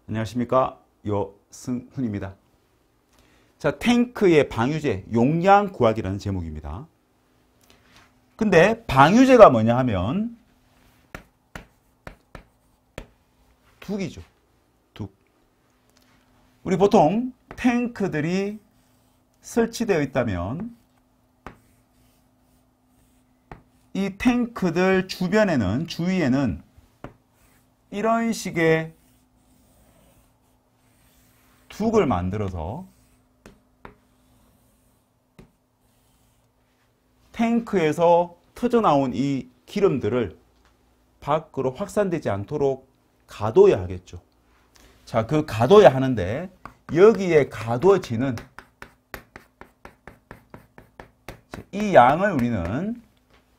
안녕하십니까, 여승훈입니다. 자, 탱크의 방유제 용량 구하기라는 제목입니다. 근데 방유제가 뭐냐 하면 둑이죠. 둑. 우리 보통 탱크들이 설치되어 있다면 이 탱크들 주변에는, 주위에는 이런 식의 둑을 만들어서 탱크에서 터져나온 이 기름들을 밖으로 확산되지 않도록 가둬야 하겠죠. 자, 그 가둬야 하는데 여기에 가둬지는 이 양을 우리는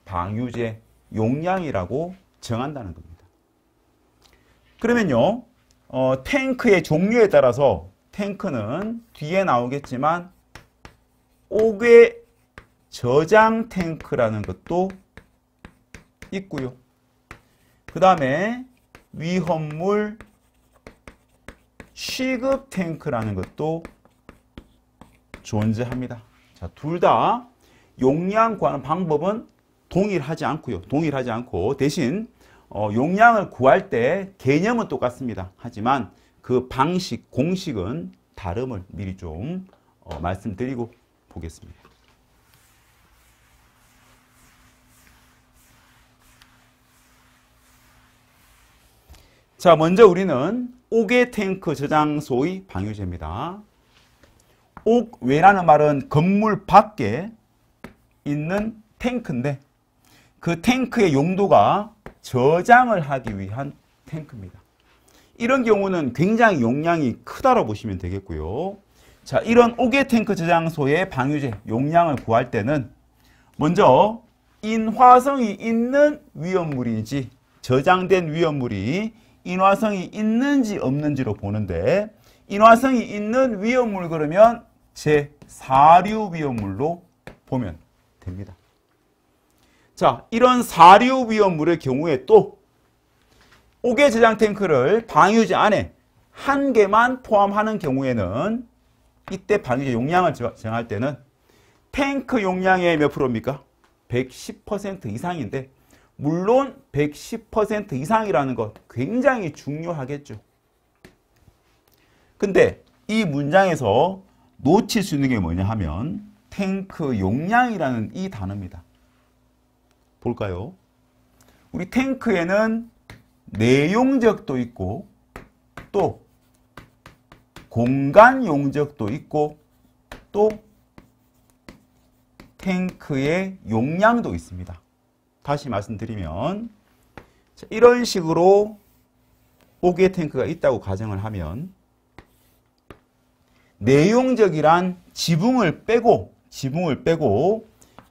방유제 용량이라고 정한다는 겁니다. 그러면요, 탱크의 종류에 따라서 탱크는 뒤에 나오겠지만 옥외 저장 탱크라는 것도 있고요. 그 다음에 위험물 취급 탱크라는 것도 존재합니다. 자, 둘 다 용량 구하는 방법은 동일하지 않고 대신 용량을 구할 때 개념은 똑같습니다. 하지만 그 방식, 공식은 다름을 미리 좀 말씀드리고 보겠습니다. 자, 먼저 우리는 옥외 탱크 저장소의 방유제입니다. 옥외라는 말은 건물 밖에 있는 탱크인데 그 탱크의 용도가 저장을 하기 위한 탱크입니다. 이런 경우는 굉장히 용량이 크다고 보시면 되겠고요. 자, 이런 옥외 탱크 저장소의 방유제 용량을 구할 때는 먼저 인화성이 있는 위험물인지 저장된 위험물이 인화성이 있는지 없는지로 보는데 인화성이 있는 위험물 그러면 제4류 위험물로 보면 됩니다. 자, 이런 4류 위험물의 경우에 또 옥외 저장 탱크를 방유제 안에 한 개만 포함하는 경우에는 이때 방유제 용량을 정할 때는 탱크 용량의 몇 프로입니까? 110% 이상인데 물론 110% 이상이라는 것 굉장히 중요하겠죠. 근데 이 문장에서 놓칠 수 있는 게 뭐냐 하면 탱크 용량이라는 이 단어입니다. 볼까요? 우리 탱크에는 내용적도 있고 또 공간 용적도 있고 또 탱크의 용량도 있습니다. 다시 말씀드리면 이런 식으로 옥외 탱크가 있다고 가정을 하면 내용적이란 지붕을 빼고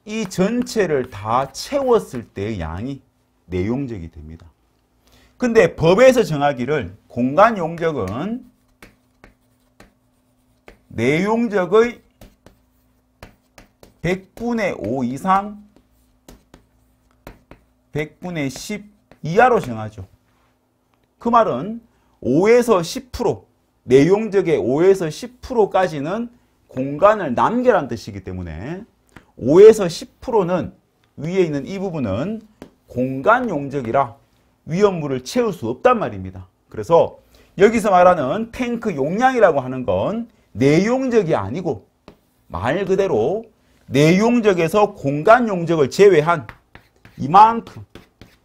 이 전체를 다 채웠을 때의 양이 내용적이 됩니다. 근데 법에서 정하기를 공간 용적은 내용적의 100분의 5 이상 100분의 10 이하로 정하죠. 그 말은 5에서 10%, 내용적의 5에서 10%까지는 공간을 남겨란 뜻이기 때문에 5에서 10%는 위에 있는 이 부분은 공간 용적이라 위험물을 채울 수 없단 말입니다. 그래서 여기서 말하는 탱크 용량이라고 하는 건 내용적이 아니고 말 그대로 내용적에서 공간 용적을 제외한 이만큼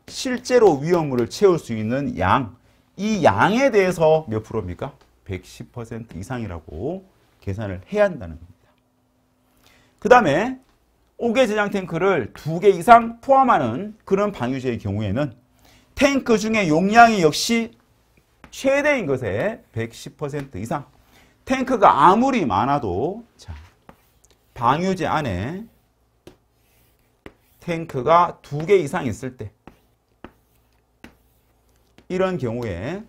실제로 위험물을 채울 수 있는 양, 이 양에 대해서 몇 프로입니까? 110% 이상이라고 계산을 해야 한다는 겁니다. 그 다음에 옥외 저장 탱크를 2개 이상 포함하는 그런 방유제의 경우에는 탱크 중에 용량이 역시 최대인 것에 110% 이상, 탱크가 아무리 많아도 자, 방유제 안에 탱크가 2개 이상 있을 때 이런 경우에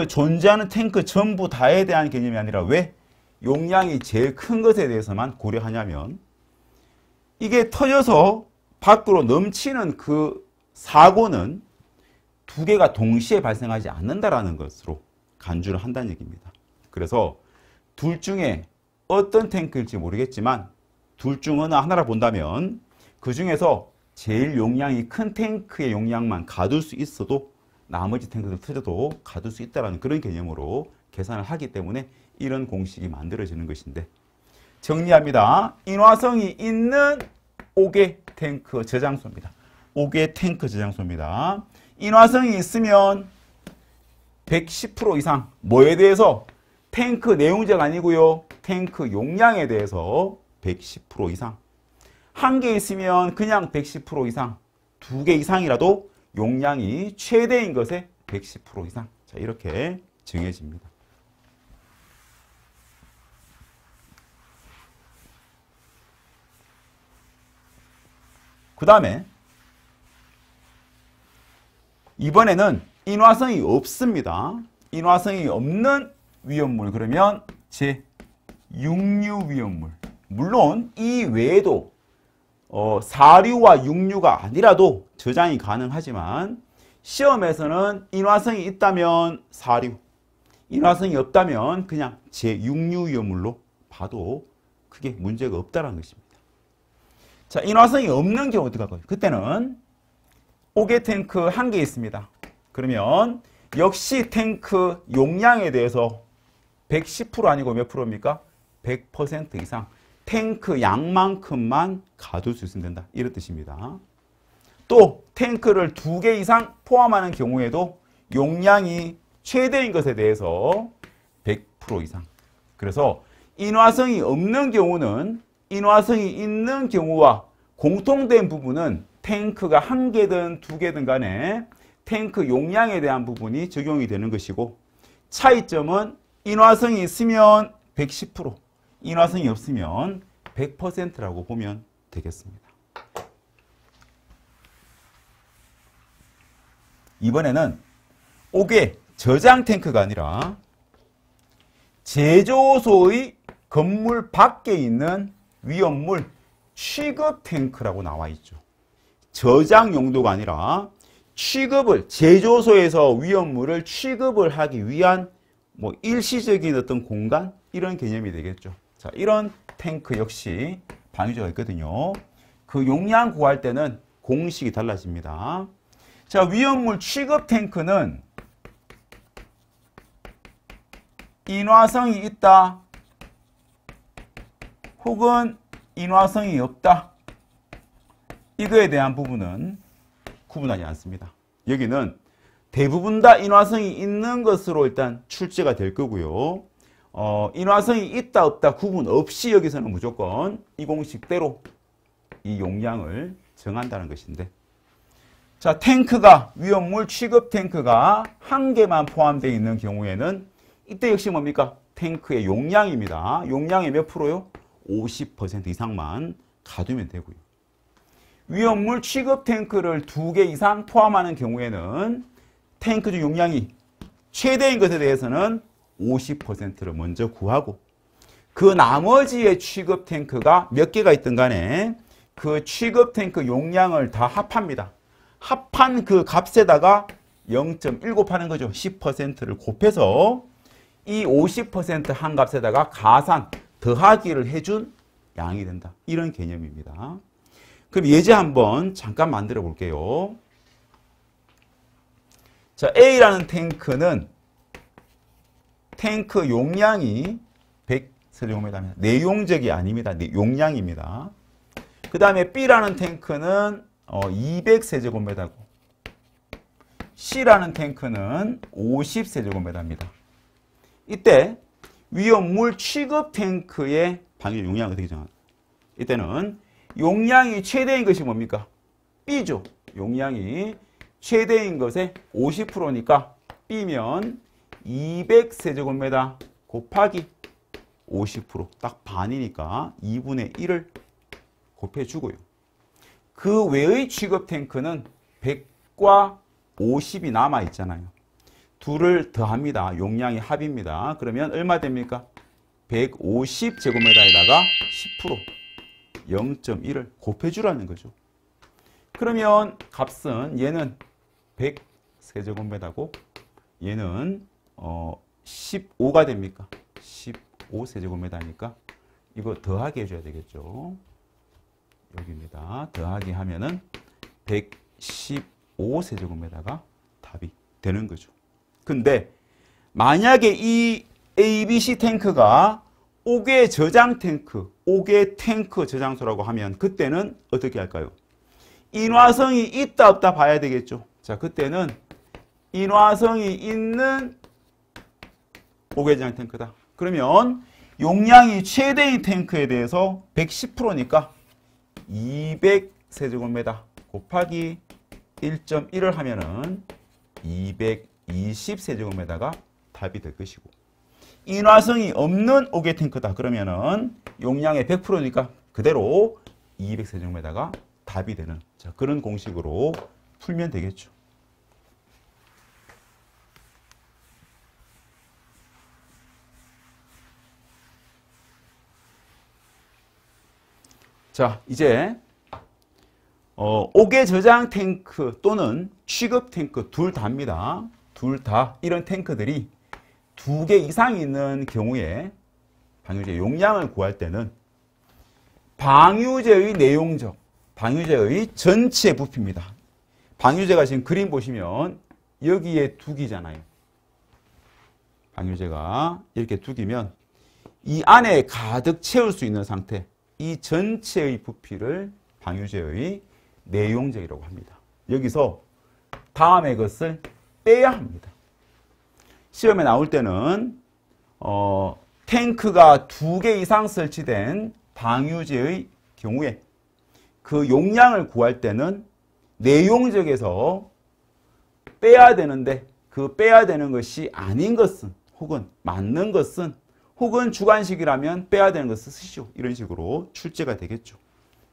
존재하는 탱크 전부 다에 대한 개념이 아니라 왜 용량이 제일 큰 것에 대해서만 고려하냐면 이게 터져서 밖으로 넘치는 그 사고는 두 개가 동시에 발생하지 않는다라는 것으로 간주를 한다는 얘기입니다. 그래서 둘 중에 어떤 탱크일지 모르겠지만 둘 중 어느 하나를 본다면 그 중에서 제일 용량이 큰 탱크의 용량만 가둘 수 있어도 나머지 탱크들 터져도 가둘 수 있다는 그런 개념으로 계산을 하기 때문에 이런 공식이 만들어지는 것인데, 정리합니다. 인화성이 있는 5개 탱크 저장소입니다. 5개 탱크 저장소입니다. 인화성이 있으면 110% 이상, 뭐에 대해서? 탱크 내용자가 아니고요. 탱크 용량에 대해서 110% 이상. 한 개 있으면 그냥 110% 이상, 2개 이상이라도 용량이 최대인 것에 110% 이상. 자, 이렇게 정해집니다. 그 다음에 이번에는 인화성이 없습니다. 인화성이 없는 위험물, 그러면 제6류 위험물. 물론 이 외에도 사류와 육류가 아니라도 저장이 가능하지만 시험에서는 인화성이 있다면 사류, 인화성이 없다면 그냥 제6류 위험물로 봐도 크게 문제가 없다는 것입니다. 자, 인화성이 없는 경우 어떻게 할 거예요? 그때는 5개 탱크 1개 있습니다. 그러면 역시 탱크 용량에 대해서 110% 아니고 몇 프로입니까? 100% 이상 탱크 양만큼만 가둘 수 있으면 된다. 이런 뜻입니다. 또 탱크를 2개 이상 포함하는 경우에도 용량이 최대인 것에 대해서 100% 이상. 그래서 인화성이 없는 경우는 인화성이 있는 경우와 공통된 부분은 탱크가 1개든 2개든 간에 탱크 용량에 대한 부분이 적용이 되는 것이고, 차이점은 인화성이 있으면 110%, 인화성이 없으면 100%라고 보면 되겠습니다. 이번에는 5개 저장 탱크가 아니라 제조소의 건물 밖에 있는 위험물 취급 탱크라고 나와 있죠. 저장 용도가 아니라 취급을, 제조소에서 위험물을 취급을 하기 위한 일시적인 어떤 공간, 이런 개념이 되겠죠. 자, 이런 탱크 역시 방위조가 있거든요. 그 용량 구할 때는 공식이 달라집니다. 자, 위험물 취급 탱크는 인화성이 있다 혹은 인화성이 없다, 이거에 대한 부분은 구분하지 않습니다. 여기는 대부분 다 인화성이 있는 것으로 일단 출제가 될 거고요. 인화성이 있다 없다 구분 없이 여기서는 무조건 이 공식대로 이 용량을 정한다는 것인데, 자, 탱크가, 위험물 취급 탱크가 1개만 포함되어 있는 경우에는 이때 역시 뭡니까? 탱크의 용량입니다. 용량의 몇 프로요? 50% 이상만 가두면 되고요. 위험물 취급 탱크를 2개 이상 포함하는 경우에는 탱크 중 용량이 최대인 것에 대해서는 50%를 먼저 구하고, 그 나머지의 취급 탱크가 몇 개가 있든 간에 그 취급 탱크 용량을 다 합합니다. 합한 그 값에다가 0.1 하는 거죠. 10%를 곱해서 이 50% 한 값에다가 가산, 더하기를 해준 양이 된다. 이런 개념입니다. 그럼 예제 한번 잠깐 만들어 볼게요. 자, A라는 탱크는 탱크 용량이 100세제곱미터입니다. 내용적이 아닙니다. 용량입니다. 그 다음에 B라는 탱크는 200세제곱미터고 C라는 탱크는 50세제곱미터입니다. 이때 위험물 취급 탱크의 방위 용량을 어떻게 정하나? 이때는 용량이 최대인 것이 뭡니까? B죠. 용량이 최대인 것의 50%니까 B면 200세제곱미터 곱하기 50%, 딱 반이니까 2분의 1을 곱해주고요. 그 외의 취급 탱크는 100과 50이 남아있잖아요. 둘을 더합니다. 용량이 합입니다. 그러면 얼마 됩니까? 150제곱미터에다가 10%, 0.1을 곱해주라는 거죠. 그러면 값은 얘는 100세제곱미터고 얘는 115가 됩니까? 15세제곱미터니까 이거 더하기 해줘야 되겠죠. 여기입니다. 더하기 하면은 115세제곱미터가 답이 되는 거죠. 근데 만약에 이 ABC 탱크가 5개 저장 탱크, 5개 탱크 저장소라고 하면 그때는 어떻게 할까요? 인화성이 있다 없다 봐야 되겠죠. 자, 그때는 인화성이 있는 5개 저장 탱크다. 그러면 용량이 최대인 탱크에 대해서 110%니까 200세제곱미터 곱하기 1.1을 하면은 220세제곱미터가 답이 될 것이고, 인화성이 없는 5개 탱크다. 그러면은 용량의 100%니까 그대로 200세제곱미터가 답이 되는, 자, 그런 공식으로 풀면 되겠죠. 자, 이제 5개 저장 탱크 또는 취급 탱크 둘 다입니다. 둘 다 이런 탱크들이 2개 이상 있는 경우에 방유제 용량을 구할 때는 방유제의 내용적, 방유제의 전체 부피입니다. 방유제가 지금 그림 보시면 여기에 두 기잖아요. 방유제가 이렇게 두 기면 이 안에 가득 채울 수 있는 상태, 이 전체의 부피를 방유제의 내용적이라고 합니다. 여기서 다음에 것을 빼야 합니다. 시험에 나올 때는 탱크가 2개 이상 설치된 방유제의 경우에 그 용량을 구할 때는 내용적에서 빼야 되는데 그 빼야 되는 것이 아닌 것은, 혹은 맞는 것은, 혹은 주관식이라면 빼야 되는 것을 쓰시오. 이런 식으로 출제가 되겠죠.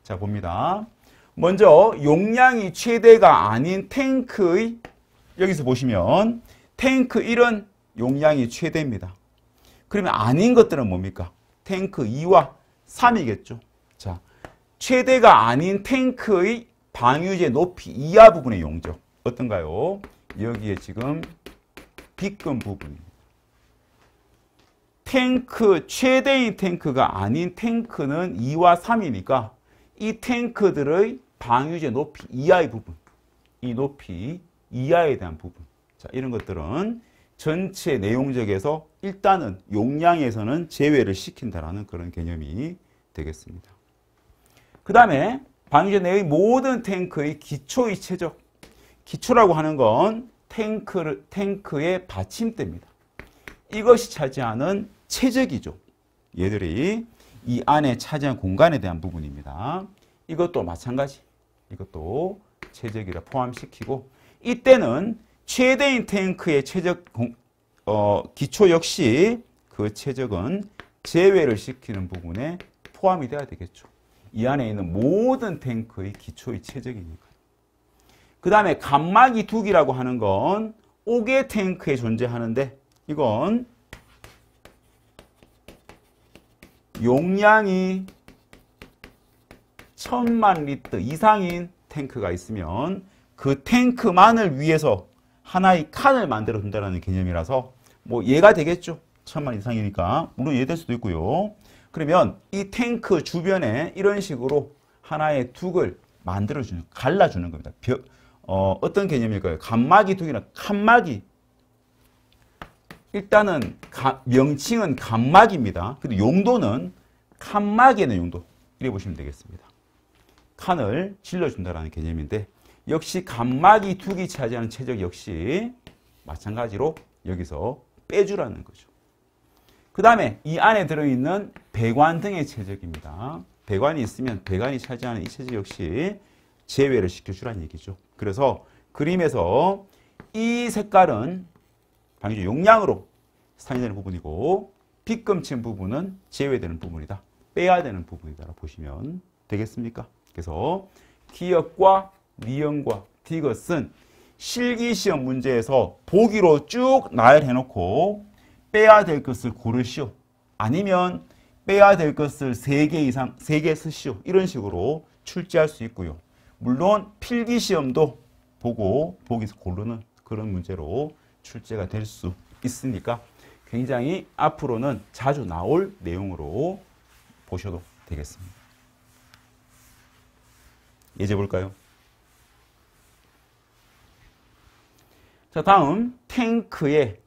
자, 봅니다. 먼저 용량이 최대가 아닌 탱크의, 여기서 보시면 탱크 1은 용량이 최대입니다. 그러면 아닌 것들은 뭡니까? 탱크 2와 3이겠죠. 자, 최대가 아닌 탱크의 방유제 높이 이하 부분의 용적 어떤가요? 여기에 지금 B급 부분입니다. 탱크, 최대인 탱크가 아닌 탱크는 2와 3이니까 이 탱크들의 방유제 높이 이하의 부분, 이 높이 이하에 대한 부분, 자, 이런 것들은 전체 내용적에서 일단은 용량에서는 제외를 시킨다라는 그런 개념이 되겠습니다. 그 다음에 방유제 내의 모든 탱크의 기초의 최적, 기초라고 하는 건 탱크의 받침대입니다. 이것이 차지하는 최적이죠. 얘들이 이 안에 차지한 공간에 대한 부분입니다. 이것도 마찬가지. 이것도 최적이라 포함시키고, 이때는 최대인 탱크의 최적 기초 역시 그 최적은 제외를 시키는 부분에 포함이 돼야 되겠죠. 이 안에 있는 모든 탱크의 기초의 최적이니까. 그 다음에 감마기 두기라고 하는 건 5개 탱크에 존재하는데, 이건 용량이 1000만 리터 이상인 탱크가 있으면 그 탱크만을 위해서 하나의 칸을 만들어 준다는 개념이라서 뭐 얘가 되겠죠. 1000만 이상이니까. 물론 얘 될 수도 있고요. 그러면 이 탱크 주변에 이런 식으로 하나의 둑을 만들어주는, 갈라주는 겁니다. 어떤 개념일까요? 감마기 둑이나 칸마기. 일단은 명칭은 감마기입니다. 근데 용도는 칸마기에는 용도. 이래 보시면 되겠습니다. 칸을 질러준다는 개념인데, 역시 감마기 둑이 차지하는 최적 역시 마찬가지로 여기서 빼주라는 거죠. 그 다음에 이 안에 들어있는 배관 등의 최적입니다. 배관이 있으면 배관이 차지하는 이 최적 역시 제외를 시켜주라는 얘기죠. 그래서 그림에서 이 색깔은 방유제 용량으로 상회되는 부분이고, B금층 부분은 제외되는 부분이다. 빼야 되는 부분이다. 보시면 되겠습니까? 그래서 기역과 니은과 디귿은 실기시험 문제에서 보기로 쭉 나열해놓고 빼야 될 것을 고르시오. 아니면 빼야 될 것을 3개 이상, 3개 쓰시오. 이런 식으로 출제할 수 있고요. 물론 필기시험도 보고 보기에서 고르는 그런 문제로 출제가 될 수 있으니까 굉장히 앞으로는 자주 나올 내용으로 보셔도 되겠습니다. 예제 볼까요? 자, 다음 탱크의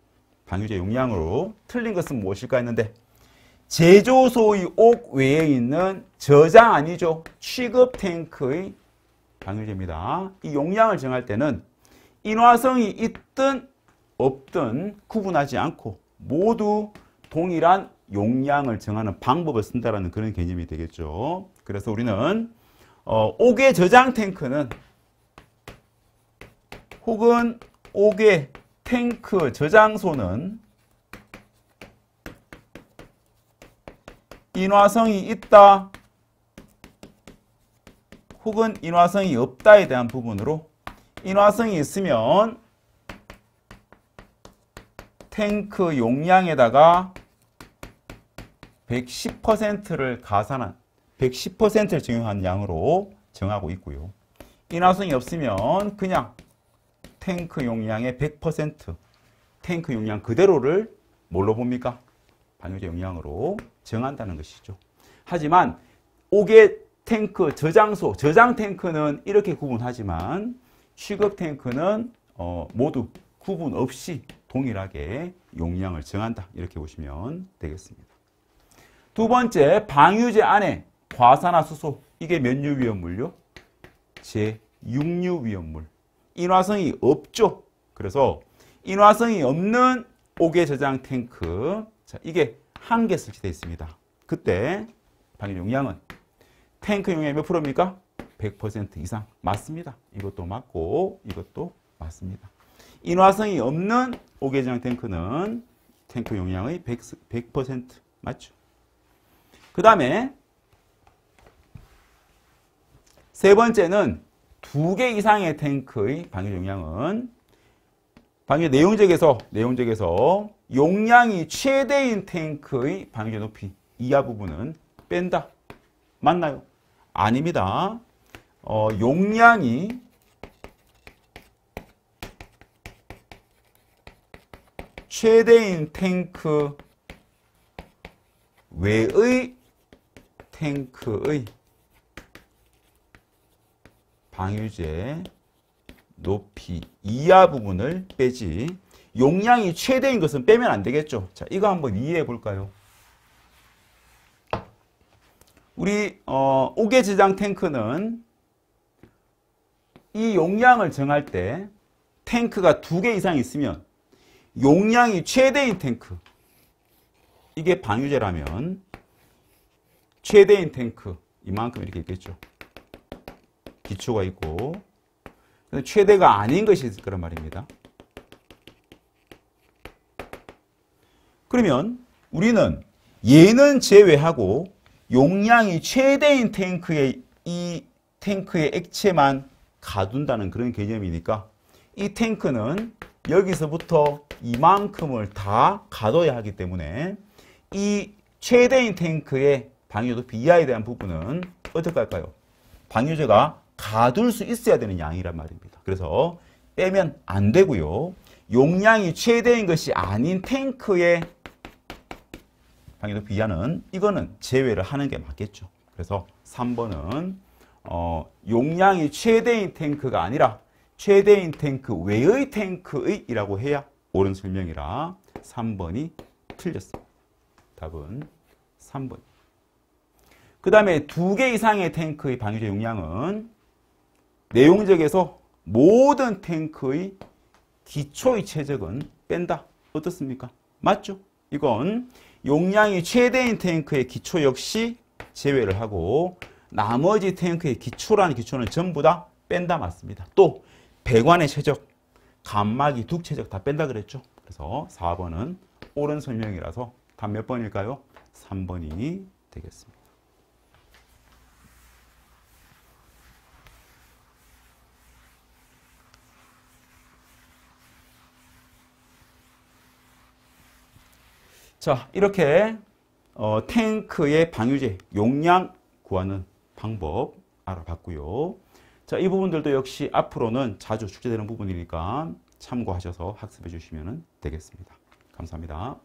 방유제 용량으로 틀린 것은 무엇일까 했는데 제조소의 옥 외에 있는 저장 아니죠. 취급 탱크의 방유제입니다. 이 용량을 정할 때는 인화성이 있든 없든 구분하지 않고 모두 동일한 용량을 정하는 방법을 쓴다는 그런 개념이 되겠죠. 그래서 우리는 옥의 저장 탱크는 혹은 옥의 탱크 저장소는 인화성이 있다 혹은 인화성이 없다에 대한 부분으로 인화성이 있으면 탱크 용량에다가 110%를 가산한 110%를 적용한 양으로 정하고 있고요. 인화성이 없으면 그냥 탱크 용량의 100% 탱크 용량 그대로를 뭘로 봅니까? 방유제 용량으로 정한다는 것이죠. 하지만 옥의 탱크 저장소, 저장 탱크는 이렇게 구분하지만 취급 탱크는 모두 구분 없이 동일하게 용량을 정한다. 이렇게 보시면 되겠습니다. 두 번째, 방유제 안에 과산화수소. 이게 몇 류 위험물요? 제6류 위험물. 인화성이 없죠. 그래서 인화성이 없는 옥의 저장 탱크. 자, 이게 한 개 설치되어 있습니다. 그때 방유 용량은 탱크 용량이 몇 프로입니까? 100% 이상. 맞습니다. 이것도 맞고 이것도 맞습니다. 인화성이 없는 옥의 저장 탱크는 탱크 용량의 100% 맞죠? 그 다음에 세 번째는 2개 이상의 탱크의 방유 용량은 방유 내용적에서 용량이 최대인 탱크의 방유제 높이 이하 부분은 뺀다. 맞나요? 아닙니다. 용량이 최대인 탱크 외의 탱크의 방유제 높이 이하 부분을 빼지 용량이 최대인 것은 빼면 안 되겠죠. 자, 이거 한번 이해해 볼까요? 우리 옥의 저장 탱크는 이 용량을 정할 때 탱크가 2개 이상 있으면 용량이 최대인 탱크 이게 방유제라면 최대인 탱크 이만큼 이렇게 있겠죠. 기초가 있고 최대가 아닌 것이 있을 거란 말입니다. 그러면 우리는 얘는 제외하고 용량이 최대인 탱크에 이 탱크의 액체만 가둔다는 그런 개념이니까 이 탱크는 여기서부터 이만큼을 다 가둬야 하기 때문에 이 최대인 탱크의 방유 높이 이하에 대한 부분은 어떻게 할까요? 방유제가 가둘 수 있어야 되는 양이란 말입니다. 그래서 빼면 안 되고요. 용량이 최대인 것이 아닌 탱크의 방유 높이 이하는 이거는 제외를 하는 게 맞겠죠. 그래서 3번은 용량이 최대인 탱크가 아니라 최대인 탱크 외의 탱크의 이라고 해야 옳은 설명이라 3번이 틀렸습니다. 답은 3번. 그 다음에 2개 이상의 탱크의 방유제 용량은 내용적에서 모든 탱크의 기초의 최적은 뺀다. 어떻습니까? 맞죠? 이건 용량이 최대인 탱크의 기초 역시 제외를 하고 나머지 탱크의 기초라는 기초는 전부 다 뺀다. 맞습니다. 또 배관의 최적, 감마기, 둑 최적 다 뺀다 그랬죠? 그래서 4번은 옳은 설명이라서 답 몇 번일까요? 3번이 되겠습니다. 자, 이렇게 탱크의 방유제 용량 구하는 방법 알아봤고요. 자, 이 부분들도 역시 앞으로는 자주 출제되는 부분이니까 참고하셔서 학습해 주시면 되겠습니다. 감사합니다.